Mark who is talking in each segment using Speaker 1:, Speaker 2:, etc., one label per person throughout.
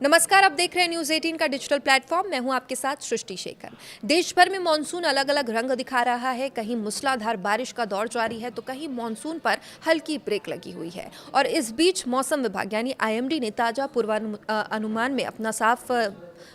Speaker 1: नमस्कार, आप देख रहे हैं न्यूज़ 18 का डिजिटल प्लेटफॉर्म। मैं हूं आपके साथ सृष्टि शेखर। देश भर में मानसून अलग अलग रंग दिखा रहा है। कहीं मूसलाधार बारिश का दौर जारी है तो कहीं मानसून पर हल्की ब्रेक लगी हुई है। और इस बीच मौसम विभाग यानी आईएमडी ने ताज़ा पूर्वानुमान में अपना साफ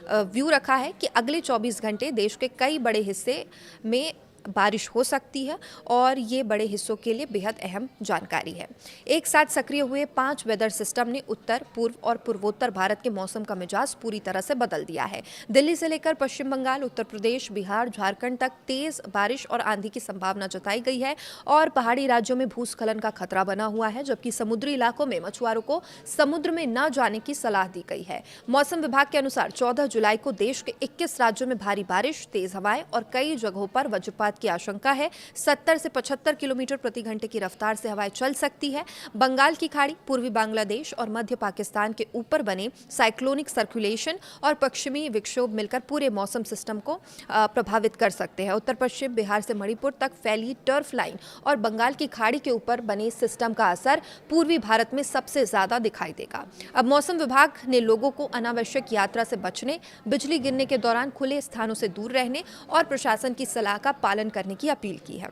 Speaker 1: व्यू रखा है कि अगले 24 घंटे देश के कई बड़े हिस्से में बारिश हो सकती है और ये बड़े हिस्सों के लिए बेहद अहम जानकारी है। एक साथ सक्रिय हुए 5 वेदर सिस्टम ने उत्तर, पूर्व और पूर्वोत्तर भारत के मौसम का मिजाज पूरी तरह से बदल दिया है। दिल्ली से लेकर पश्चिम बंगाल, उत्तर प्रदेश, बिहार, झारखंड तक तेज बारिश और आंधी की संभावना जताई गई है और पहाड़ी राज्यों में भूस्खलन का खतरा बना हुआ है, जबकि समुद्री इलाकों में मछुआरों को समुद्र में न जाने की सलाह दी गई है। मौसम विभाग के अनुसार 14 जुलाई को देश के 21 राज्यों में भारी बारिश, तेज हवाएं और कई जगहों पर वज्रपात की आशंका है। 70 से 75 किलोमीटर प्रति घंटे की रफ्तार से हवाएं चल सकती है। बंगाल की खाड़ी, पूर्वी बांग्लादेश और मध्य पाकिस्तान के ऊपर बने साइक्लोनिक सर्कुलेशन और पश्चिमी विक्षोभ मिलकर पूरे मौसम सिस्टम को प्रभावित कर सकते हैं। उत्तर पश्चिम बिहार से मणिपुर तक फैली टर्फ लाइन और बंगाल की खाड़ी के ऊपर बने सिस्टम का असर पूर्वी भारत में सबसे ज्यादा दिखाई देगा। अब मौसम विभाग ने लोगों को अनावश्यक यात्रा से बचने, बिजली गिरने के दौरान खुले स्थानों से दूर रहने और प्रशासन की सलाह का पालन करने की अपील की है।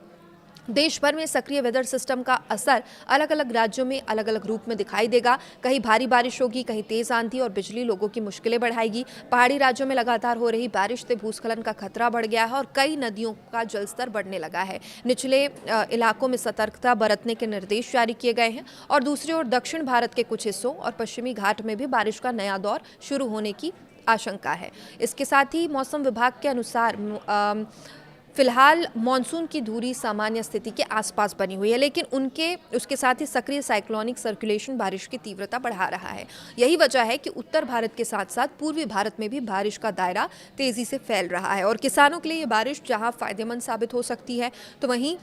Speaker 1: देश भर में सक्रिय वेदर सिस्टम का असर अलग अलग राज्यों में अलग अलग रूप में दिखाई देगा। कहीं भारी बारिश होगी, कहीं तेज आंधी और बिजली लोगों की मुश्किलें बढ़ाएगी। पहाड़ी राज्यों में लगातार हो रही बारिश से भूस्खलन का खतरा बढ़ गया है और कई नदियों का जलस्तर बढ़ने लगा है। निचले इलाकों में सतर्कता बरतने के निर्देश जारी किए गए हैं और दूसरी ओर दक्षिण भारत के कुछ हिस्सों और पश्चिमी घाट में भी बारिश का नया दौर शुरू होने की आशंका है। इसके साथ ही मौसम विभाग के अनुसार फिलहाल मानसून की धुरी सामान्य स्थिति के आसपास बनी हुई है, लेकिन उसके साथ ही सक्रिय साइक्लोनिक सर्कुलेशन बारिश की तीव्रता बढ़ा रहा है। यही वजह है कि उत्तर भारत के साथ साथ पूर्वी भारत में भी बारिश का दायरा तेजी से फैल रहा है और किसानों के लिए ये बारिश जहां फायदेमंद साबित हो सकती है तो वहीं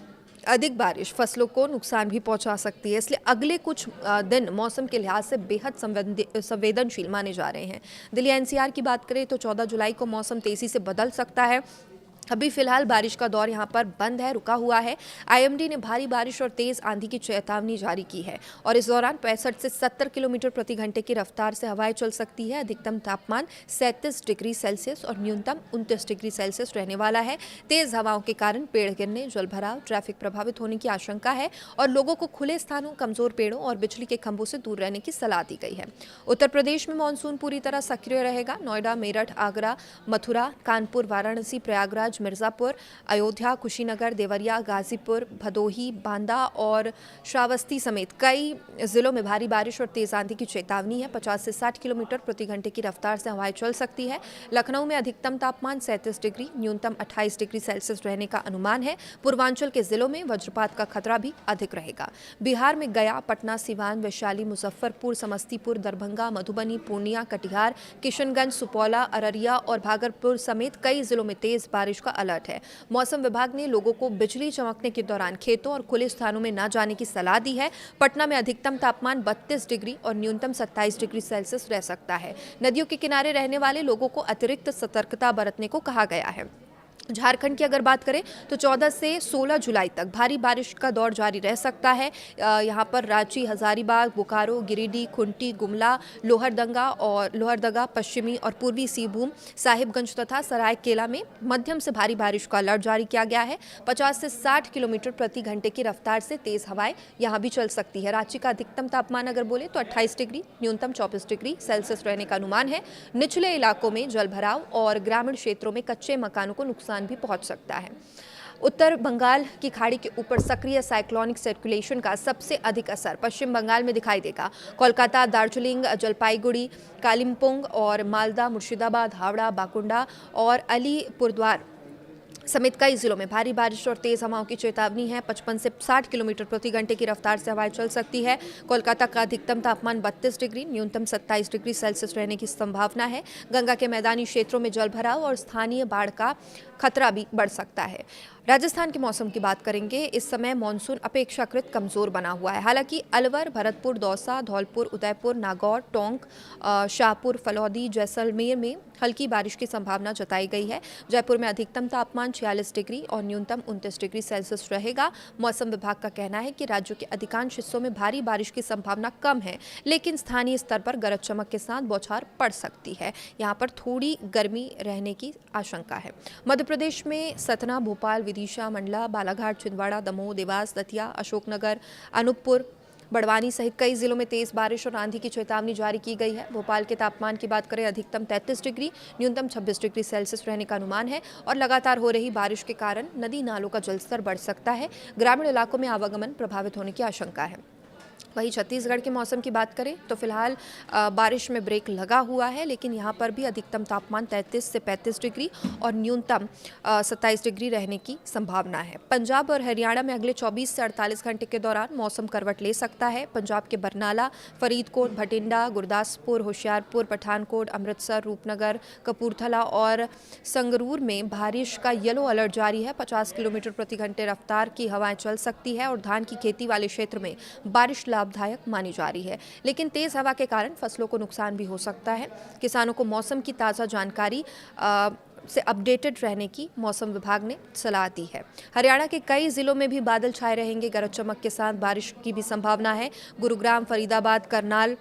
Speaker 1: अधिक बारिश फसलों को नुकसान भी पहुंचा सकती है। इसलिए अगले कुछ दिन मौसम के लिहाज से बेहद संवेदनशील माने जा रहे हैं। दिल्ली एनसीआर की बात करें तो 14 जुलाई को मौसम तेजी से बदल सकता है। अभी फिलहाल बारिश का दौर यहां पर बंद है, रुका हुआ है। आईएमडी ने भारी बारिश और तेज आंधी की चेतावनी जारी की है और इस दौरान 65 से 70 किलोमीटर प्रति घंटे की रफ्तार से हवाएं चल सकती है। अधिकतम तापमान 37 डिग्री सेल्सियस और न्यूनतम 29 डिग्री सेल्सियस रहने वाला है। तेज हवाओं के कारण पेड़ गिरने, जलभराव, ट्रैफिक प्रभावित होने की आशंका है और लोगों को खुले स्थानों, कमजोर पेड़ों और बिजली के खंभों से दूर रहने की सलाह दी गई है। उत्तर प्रदेश में मानसून पूरी तरह सक्रिय रहेगा। नोएडा, मेरठ, आगरा, मथुरा, कानपुर, वाराणसी, प्रयागराज, मिर्जापुर, अयोध्या, कुशीनगर, देवरिया, गाजीपुर, भदोही, बांदा और श्रावस्ती समेत कई जिलों में भारी बारिश और तेज आंधी की चेतावनी है। 50 से 60 किलोमीटर प्रति घंटे की रफ्तार से हवाएं चल सकती है। लखनऊ में अधिकतम तापमान 37 डिग्री, न्यूनतम 28 डिग्री सेल्सियस रहने का अनुमान है। पूर्वांचल के जिलों में वज्रपात का खतरा भी अधिक रहेगा। बिहार में गया, पटना, सिवान, वैशाली, मुजफ्फरपुर, समस्तीपुर, दरभंगा, मधुबनी, पूर्णिया, कटिहार, किशनगंज, सुपौला, अररिया और भागलपुर समेत कई जिलों में तेज बारिश का अलर्ट है। मौसम विभाग ने लोगों को बिजली चमकने के दौरान खेतों और खुले स्थानों में न जाने की सलाह दी है। पटना में अधिकतम तापमान 32 डिग्री और न्यूनतम 27 डिग्री सेल्सियस रह सकता है। नदियों के किनारे रहने वाले लोगों को अतिरिक्त सतर्कता बरतने को कहा गया है। झारखंड की अगर बात करें तो 14 से 16 जुलाई तक भारी बारिश का दौर जारी रह सकता है। यहाँ पर रांची, हजारीबाग, बोकारो, गिरिडीह, खुंटी, गुमला, लोहरदगा, पश्चिमी और पूर्वी सिंहभूम, साहिबगंज तथा सरायकेला में मध्यम से भारी बारिश का अलर्ट जारी किया गया है। 50 से 60 किलोमीटर प्रति घंटे की रफ्तार से तेज हवाएं यहाँ भी चल सकती है। रांची का अधिकतम तापमान अगर बोले तो 28 डिग्री, न्यूनतम 24 डिग्री सेल्सियस रहने का अनुमान है। निचले इलाकों में जलभराव और ग्रामीण क्षेत्रों में कच्चे मकानों को नुकसान भी पहुंच सकता है। उत्तर बंगाल की खाड़ी के ऊपर सक्रिय साइक्लोनिक सर्कुलेशन का सबसे अधिक असर पश्चिम बंगाल में दिखाई देगा। कोलकाता, दार्जिलिंग, जलपाईगुड़ी, कालिम्पोंग और मालदा, मुर्शिदाबाद, हावड़ा, बाकुंडा और अलीपुरद्वार समेत कई जिलों में भारी बारिश और तेज हवाओं की चेतावनी है। 55 से 60 किलोमीटर प्रति घंटे की रफ्तार से हवाएं चल सकती है। कोलकाता का अधिकतम तापमान 32 डिग्री, न्यूनतम 27 डिग्री सेल्सियस रहने की संभावना है। गंगा के मैदानी क्षेत्रों में जलभराव और स्थानीय बाढ़ का खतरा भी बढ़ सकता है। राजस्थान के मौसम की बात करेंगे। इस समय मानसून अपेक्षाकृत कमज़ोर बना हुआ है। हालांकि अलवर, भरतपुर, दौसा, धौलपुर, उदयपुर, नागौर, टोंक, शाहपुर, फलौदी, जैसलमेर में हल्की बारिश की संभावना जताई गई है। जयपुर में अधिकतम तापमान 46 डिग्री और न्यूनतम 29 डिग्री सेल्सियस रहेगा। मौसम विभाग का कहना है कि राज्य के अधिकांश हिस्सों में भारी बारिश की संभावना कम है, लेकिन स्थानीय स्तर पर गरज चमक के साथ बौछार पड़ सकती है। यहाँ पर थोड़ी गर्मी रहने की आशंका है। मध्य प्रदेश में सतना, भोपाल, विदिशा, मंडला, बालाघाट, छिंदवाड़ा, दमोह, देवास, दतिया, अशोकनगर, अनूपपुर, बड़वानी सहित कई जिलों में तेज बारिश और आंधी की चेतावनी जारी की गई है। भोपाल के तापमान की बात करें, अधिकतम 33 डिग्री, न्यूनतम 26 डिग्री सेल्सियस रहने का अनुमान है और लगातार हो रही बारिश के कारण नदी नालों का जलस्तर बढ़ सकता है। ग्रामीण इलाकों में आवागमन प्रभावित होने की आशंका है। वहीं छत्तीसगढ़ के मौसम की बात करें तो फिलहाल बारिश में ब्रेक लगा हुआ है, लेकिन यहाँ पर भी अधिकतम तापमान 33 से 35 डिग्री और न्यूनतम 27 डिग्री रहने की संभावना है। पंजाब और हरियाणा में अगले 24 से 48 घंटे के दौरान मौसम करवट ले सकता है। पंजाब के बरनाला, फरीदकोट, भटिंडा, गुरदासपुर, होशियारपुर, पठानकोट, अमृतसर, रूपनगर, कपूरथला और संगरूर में बारिश का येलो अलर्ट जारी है। 50 किलोमीटर प्रति घंटे रफ्तार की हवाएं चल सकती है और धान की खेती वाले क्षेत्र में बारिश लाभदायक मानी जा रही है, लेकिन तेज हवा के कारण फसलों को नुकसान भी हो सकता है। किसानों को मौसम की ताज़ा जानकारी से अपडेटेड रहने की मौसम विभाग ने सलाह दी है। हरियाणा के कई जिलों में भी बादल छाए रहेंगे। गरज चमक के साथ बारिश की भी संभावना है। गुरुग्राम, फरीदाबाद, करनाल,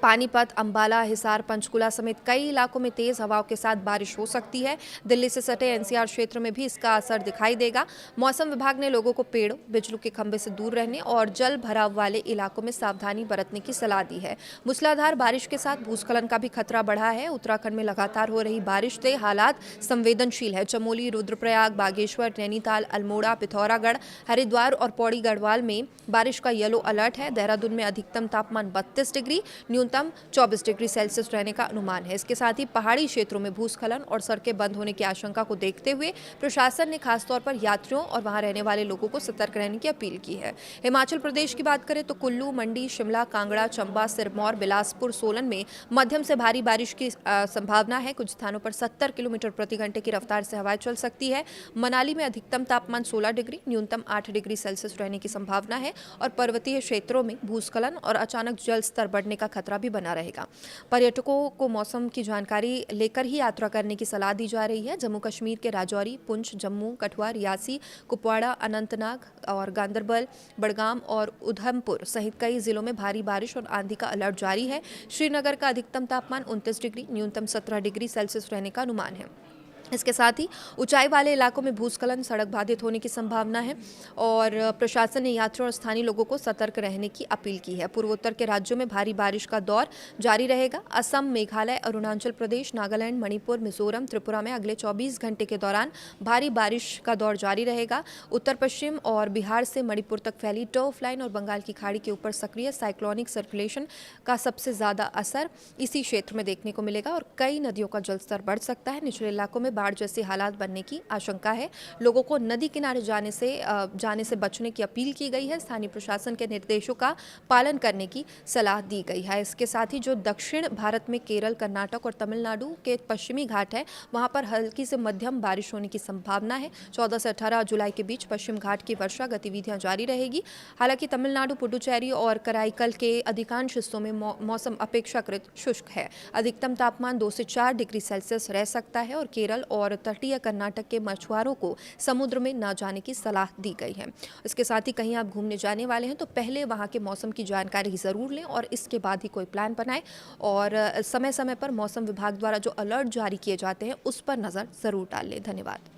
Speaker 1: पानीपत, अंबाला, हिसार, पंचकुला समेत कई इलाकों में तेज हवाओं के साथ बारिश हो सकती है। दिल्ली से सटे एनसीआर क्षेत्र में भी इसका असर दिखाई देगा। मौसम विभाग ने लोगों को पेड़ों, बिजली के खंभे से दूर रहने और जल भराव वाले इलाकों में सावधानी बरतने की सलाह दी है। मूसलाधार बारिश के साथ भूस्खलन का भी खतरा बढ़ा है। उत्तराखंड में लगातार हो रही बारिश से हालात संवेदनशील है। चमोली, रुद्रप्रयाग, बागेश्वर, नैनीताल, अल्मोड़ा, पिथौरागढ़, हरिद्वार और पौड़ी गढ़वाल में बारिश का येलो अलर्ट है। देहरादून में अधिकतम तापमान 32 डिग्री, न्यूनतम 24 डिग्री सेल्सियस रहने का अनुमान है। इसके साथ ही पहाड़ी क्षेत्रों में भूस्खलन और सड़कें बंद होने की आशंका को देखते हुए प्रशासन ने खासतौर पर यात्रियों और वहां रहने वाले लोगों को सतर्क रहने की अपील की है। हिमाचल प्रदेश की बात करें तो कुल्लू, मंडी, शिमला, कांगड़ा, चंबा, सिरमौर, बिलासपुर, सोलन में मध्यम से भारी बारिश की संभावना है। कुछ स्थानों पर 70 किलोमीटर प्रति घंटे की रफ्तार से हवाएं चल सकती है। मनाली में अधिकतम तापमान 16 डिग्री, न्यूनतम 8 डिग्री सेल्सियस रहने की संभावना है और पर्वतीय क्षेत्रों में भूस्खलन और अचानक जल स्तर बढ़ने का खतरा भी बना रहेगा। पर्यटकों को मौसम की जानकारी लेकर ही यात्रा करने की सलाह दी जा रही है। जम्मू कश्मीर के राजौरी, पुंछ, जम्मू, कठुआ, रियासी, कुपवाड़ा, अनंतनाग और गांदरबल, बड़गाम और उधमपुर सहित कई जिलों में भारी बारिश और आंधी का अलर्ट जारी है। श्रीनगर का अधिकतम तापमान 29 डिग्री, न्यूनतम 17 डिग्री सेल्सियस रहने का अनुमान है। इसके साथ ही ऊंचाई वाले इलाकों में भूस्खलन, सड़क बाधित होने की संभावना है और प्रशासन ने यात्रियों और स्थानीय लोगों को सतर्क रहने की अपील की है। पूर्वोत्तर के राज्यों में भारी बारिश का दौर जारी रहेगा। असम, मेघालय, अरुणाचल प्रदेश, नागालैंड, मणिपुर, मिजोरम, त्रिपुरा में अगले 24 घंटे के दौरान भारी बारिश का दौर जारी रहेगा। उत्तर पश्चिम और बिहार से मणिपुर तक फैली टर्फ लाइन और बंगाल की खाड़ी के ऊपर सक्रिय साइक्लोनिक सर्कुलेशन का सबसे ज्यादा असर इसी क्षेत्र में देखने को मिलेगा और कई नदियों का जलस्तर बढ़ सकता है। निचले इलाकों में बाढ़ जैसे हालात बनने की आशंका है। लोगों को नदी किनारे जाने से बचने की अपील की गई है। स्थानीय प्रशासन के निर्देशों का पालन करने की सलाह दी गई है। इसके साथ ही जो दक्षिण भारत में केरल, कर्नाटक और तमिलनाडु के पश्चिमी घाट है, वहां पर हल्की से मध्यम बारिश होने की संभावना है। 14 से 18 जुलाई के बीच पश्चिम घाट की वर्षा गतिविधियां जारी रहेगी। हालांकि तमिलनाडु, पुडुचेरी और कराईकल के अधिकांश हिस्सों में मौसम अपेक्षाकृत शुष्क है। अधिकतम तापमान 2 से 4 डिग्री सेल्सियस रह सकता है और केरल और तटीय कर्नाटक के मछुआरों को समुद्र में न जाने की सलाह दी गई है। इसके साथ ही कहीं आप घूमने जाने वाले हैं तो पहले वहां के मौसम की जानकारी जरूर लें और इसके बाद ही कोई प्लान बनाएं और समय समय पर मौसम विभाग द्वारा जो अलर्ट जारी किए जाते हैं उस पर नजर जरूर डाल लें। धन्यवाद।